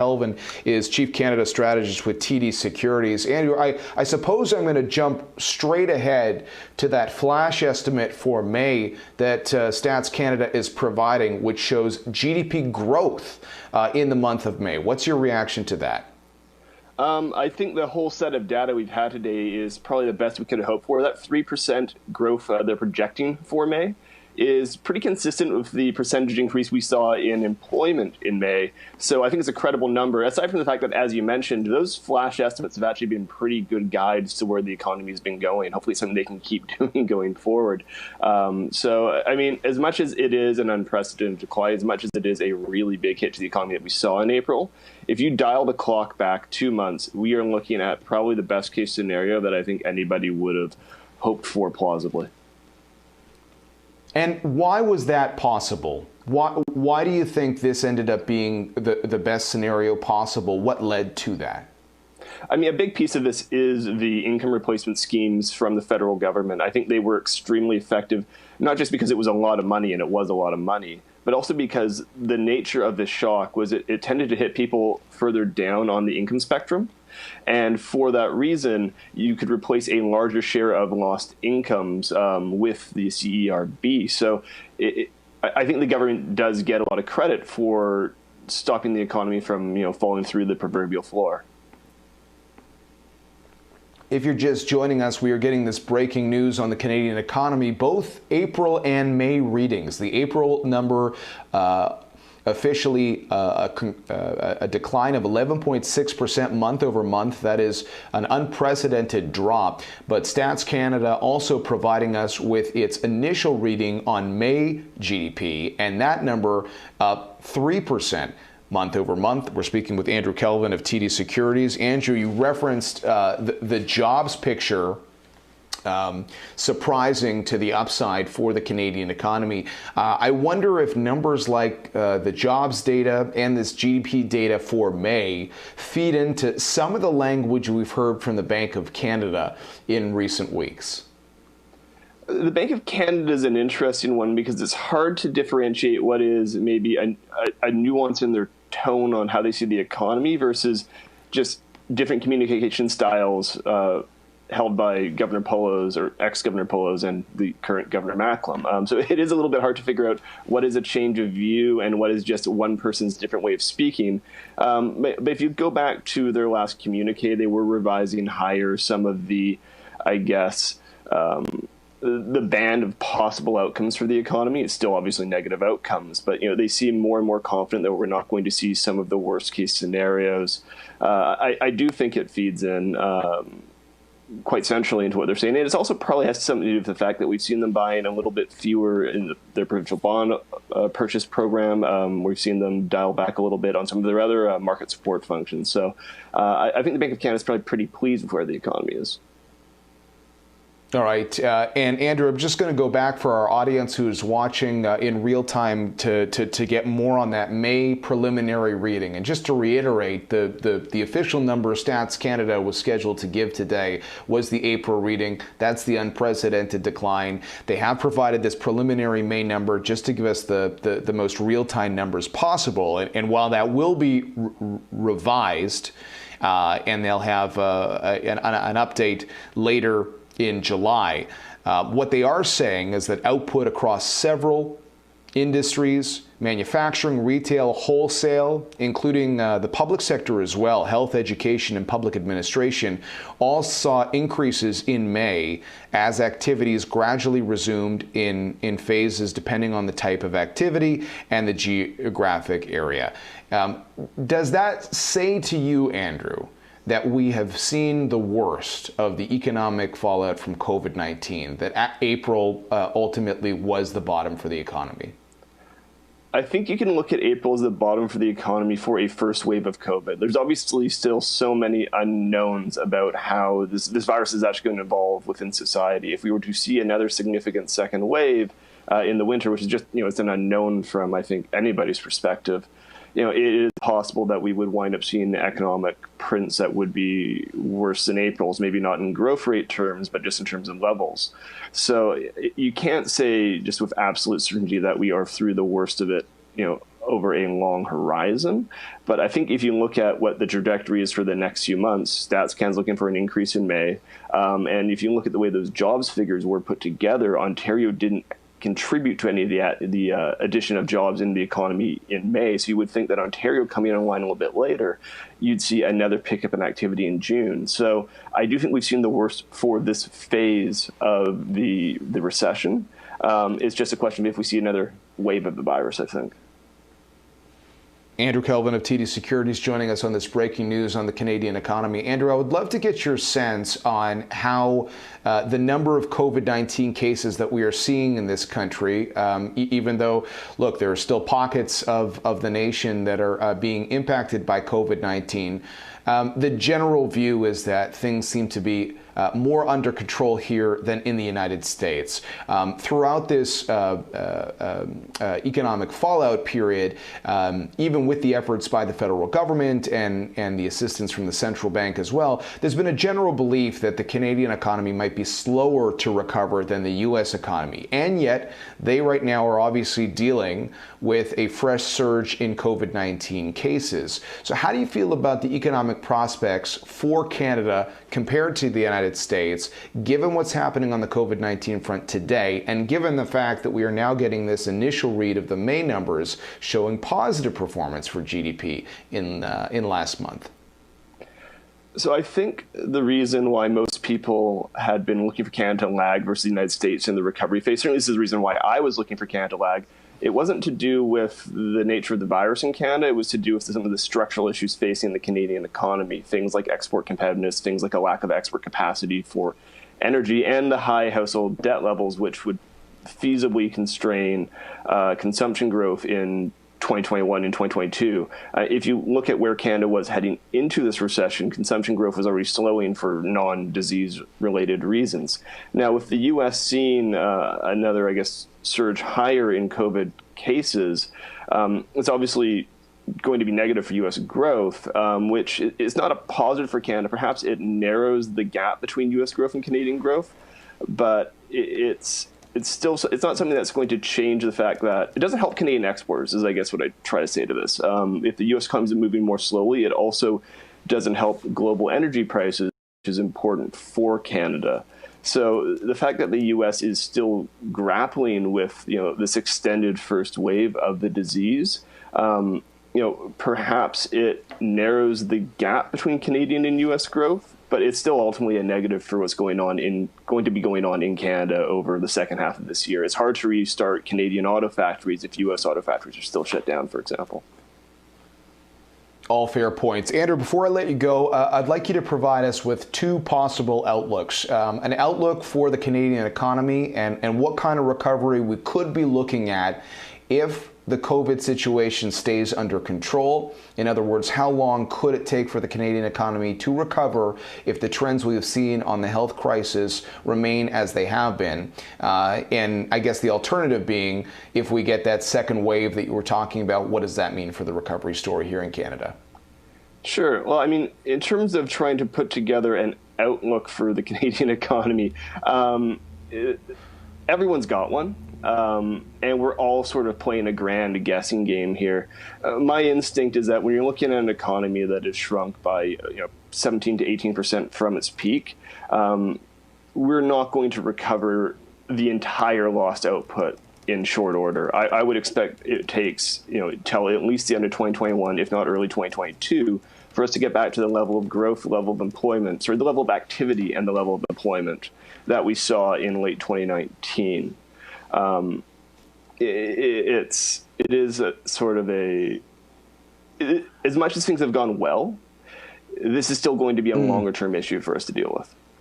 Kelvin is Chief Canada Strategist with TD Securities. Andrew, I suppose I'm going to jump straight ahead to that flash estimate for May that Stats Canada is providing, which shows GDP growth in the month of May. What's your reaction to that? I think the whole set of data we've had today is probably the best we could hope for. That 3% growth they're projecting for May is pretty consistent with the percentage increase we saw in employment in May. So I think it's a credible number, aside from the fact that, as you mentioned, those flash estimates have actually been pretty good guides to where the economy has been going. Hopefully something they can keep doing going forward. So, I mean, as much as it is an unprecedented decline, as much as it is a really big hit to the economy that we saw in April, if you dial the clock back 2 months, we are looking at probably the best case scenario that I think anybody would have hoped for plausibly. And why was that possible? Why do you think this ended up being the best scenario possible? What led to that? I mean, a big piece of this is the income replacement schemes from the federal government. I think they were extremely effective, not just because it was a lot of money, and it was a lot of money, but also because the nature of the shock was it tended to hit people further down on the income spectrum. And for that reason, you could replace a larger share of lost incomes with the CERB. So I think the government does get a lot of credit for stopping the economy from, falling through the proverbial floor. If you're just joining us, we are getting this breaking news on the Canadian economy. Both April and May readings. The April number officially a decline of 11.6% month over month. That is an unprecedented drop. But Stats Canada also providing us with its initial reading on May GDP, and that number up 3%. Month over month. We're speaking with Andrew Kelvin of TD Securities. Andrew, you referenced the jobs picture surprising to the upside for the Canadian economy. I wonder if numbers like the jobs data and this GDP data for May feed into some of the language we've heard from the Bank of Canada in recent weeks. The Bank of Canada is an interesting one because it's hard to differentiate what is maybe a nuance in their tone on how they see the economy versus just different communication styles held by Governor Poloz or ex-Governor Poloz and the current Governor Macklem. So it is a little bit hard to figure out what is a change of view and what is just one person's different way of speaking. But if you go back to their last communique, they were revising higher some of the, I guess, the band of possible outcomes for the economy. It's still obviously negative outcomes, but they seem more and more confident that we're not going to see some of the worst case scenarios. I do think it feeds in quite centrally into what they're saying. And it also probably has something to do with the fact that we've seen them buying a little bit fewer in their provincial bond purchase program. We've seen them dial back a little bit on some of their other market support functions. So I think the Bank of Canada is probably pretty pleased with where the economy is. All right. And Andrew, I'm just going to go back for our audience who's watching in real time to get more on that May preliminary reading. And just to reiterate, the official number Stats Canada was scheduled to give today was the April reading. That's the unprecedented decline. They have provided this preliminary May number just to give us the most real-time numbers possible. And while that will be revised, and they'll have an update later in July. What they are saying is that output across several industries, manufacturing, retail, wholesale, including the public sector as well, health, education, and public administration, all saw increases in May as activities gradually resumed in phases depending on the type of activity and the geographic area. Does that say to you, Andrew, that we have seen the worst of the economic fallout from COVID-19, that April ultimately was the bottom for the economy? I think you can look at April as the bottom for the economy for a first wave of COVID. There's obviously still so many unknowns about how this virus is actually going to evolve within society. If we were to see another significant second wave in the winter, which is just, it's an unknown from, I think, anybody's perspective, it is possible that we would wind up seeing economic prints that would be worse than April's, maybe not in growth rate terms, but just in terms of levels. So you can't say just with absolute certainty that we are through the worst of it, over a long horizon. But I think if you look at what the trajectory is for the next few months, StatsCan's looking for an increase in May. And if you look at the way those jobs figures were put together, Ontario didn't contribute to any of the addition of jobs in the economy in May. So you would think that Ontario coming online a little bit later, you'd see another pickup in activity in June. So I do think we've seen the worst for this phase of the recession. It's just a question of if we see another wave of the virus, I think. Andrew Kelvin of TD Securities joining us on this breaking news on the Canadian economy. Andrew, I would love to get your sense on how the number of COVID-19 cases that we are seeing in this country, even though, look, there are still pockets of the nation that are being impacted by COVID-19. The general view is that things seem to be more under control here than in the United States. Throughout this economic fallout period, even with the efforts by the federal government and the assistance from the central bank as well, there's been a general belief that the Canadian economy might be slower to recover than the U.S. economy. And yet, they right now are obviously dealing with a fresh surge in COVID-19 cases. So how do you feel about the economic prospects for Canada compared to the United States, given what's happening on the COVID-19 front today, and given the fact that we are now getting this initial read of the May numbers showing positive performance for GDP in last month? So I think the reason why most people had been looking for Canada to lag versus the United States in the recovery phase, certainly this is the reason why I was looking for Canada to lag. It wasn't to do with the nature of the virus in Canada. It was to do with some of the structural issues facing the Canadian economy, things like export competitiveness, things like a lack of export capacity for energy, and the high household debt levels, which would feasibly constrain consumption growth in 2021 and 2022. If you look at where Canada was heading into this recession, consumption growth was already slowing for non-disease related reasons. Now, with the U.S. seeing another, I guess, surge higher in COVID cases, it's obviously going to be negative for U.S. growth, which is not a positive for Canada. Perhaps it narrows the gap between U.S. growth and Canadian growth, but it's not something that's going to change the fact that it doesn't help Canadian exporters, is I guess what I try to say to this. If the U.S. economy is moving more slowly, it also doesn't help global energy prices, which is important for Canada. So the fact that the U.S. is still grappling with this extended first wave of the disease, perhaps it narrows the gap between Canadian and U.S. growth, but it's still ultimately a negative for what's going to be going on in Canada over the second half of this year. It's hard to restart Canadian auto factories if U.S. auto factories are still shut down, for example. All fair points. Andrew, before I let you go, I'd like you to provide us with two possible outlooks. An outlook for the Canadian economy and what kind of recovery we could be looking at if the COVID situation stays under control. In other words, how long could it take for the Canadian economy to recover if the trends we have seen on the health crisis remain as they have been? And I guess the alternative being, if we get that second wave that you were talking about, what does that mean for the recovery story here in Canada? Sure. Well, I mean, in terms of trying to put together an outlook for the Canadian economy, everyone's got one. And we're all sort of playing a grand guessing game here. My instinct is that when you're looking at an economy that has shrunk by 17 to 18% from its peak, we're not going to recover the entire lost output in short order. I would expect it takes till at least the end of 2021, if not early 2022, for us to get back to the level of growth, level of employment, the level of activity and the level of employment that we saw in late 2019. It is a sort of as much as things have gone well, this is still going to be a longer term issue for us to deal with.